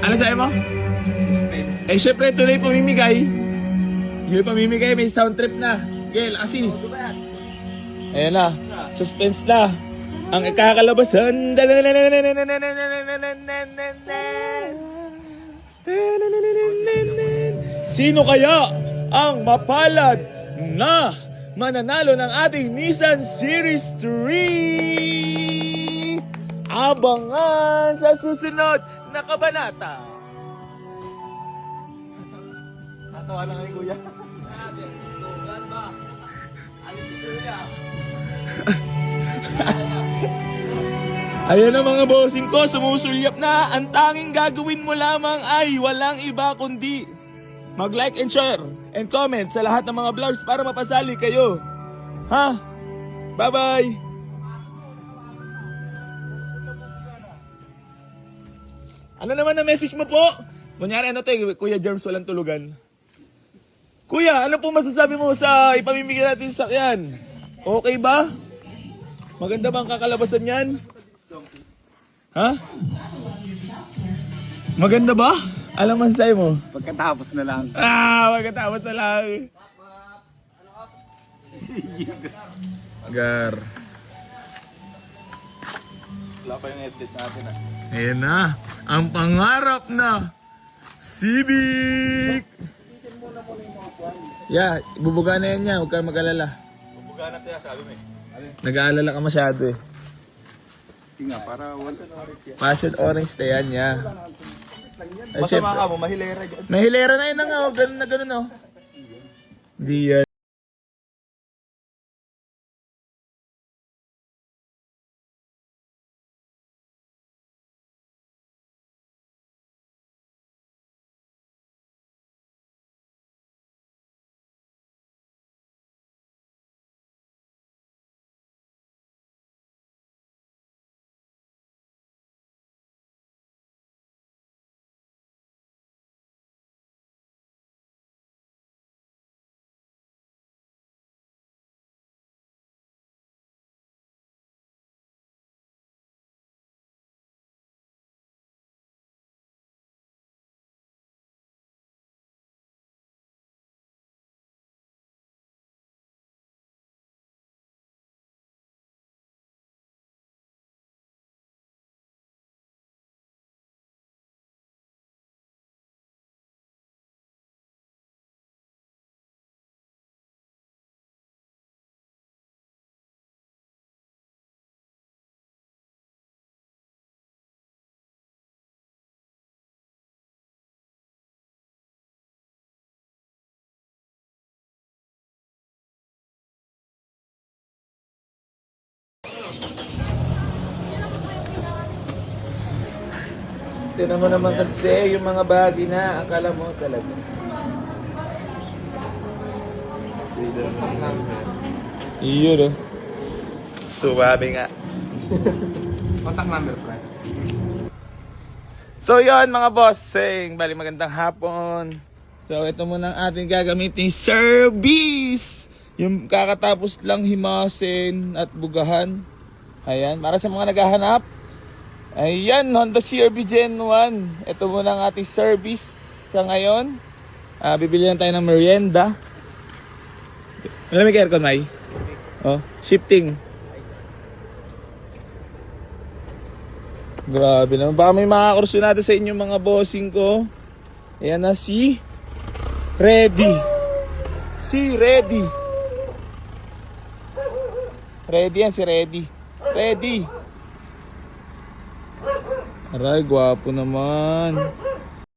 Ano sa'yo mo? Suspense. Eh, syempre, ito na yung pamimigay. Yung pamimigay, may sound trip na. Gel, kasi. Ayan na. Suspense na. Ang kakalabasan. Sino kaya ang mapalad na mananalo ng ating Nissan Series 3? Abangan sa susunod na kabanata. Natawa lang kay kuya. Alis si kuya. Ayan na mga bossing ko, sumusulyap na. Ang tanging gagawin mo lamang ay walang iba kundi mag-like and share and comment sa lahat ng mga vlogs para mapasali kayo. Ha? Bye-bye! Ano naman na message mo po? Kunyari ano to Kuya Germs walang tulugan. Kuya, ano po masasabi mo sa ipamimigay natin sa sakyan? Okay ba? Maganda ba ang kakalabasan yan? Ha? Maganda ba? Alam mo sa'yo mo? Pagkatapos na lang. Magkatapos na lang. Gar. Wala pa yung edit natin ah. Ayan na. Ang pangarap na Civic. Yeah, bubuga na yan niya. Huwag kang mag-alala. Bubuga na tayo, sabi mo eh. Nag-aalala ka masyado eh. Tinga, para wala. Passion orange na yan niya. Ay, Masama syempre. ka mo, mahilera dyan. May hilera na yun na nga. Oh. Ganun na ganun oh. Di yan. Tinan mo naman kasi yung mga bagay na akala mo talaga. Iyon oh. Suwabe nga. Contact number, Fred. So yon mga bossing, bali magandang hapon. So ito muna ang ating gagamitin service. Yung kakatapos lang himasin at bugahan. Ayan, para sa mga naghahanap. Ayan, Honda CR-V Gen 1. Ito muna ang ating service sa ngayon. Bibili lang tayo ng merienda. Malamig aircon, May? Oh, shifting. Grabe naman. Baka may makakursunado sa inyo mga bossing ko. Ayan na si Ready. Si Ready. Ready yan, si Ready. Ready. Aray, gwapo naman.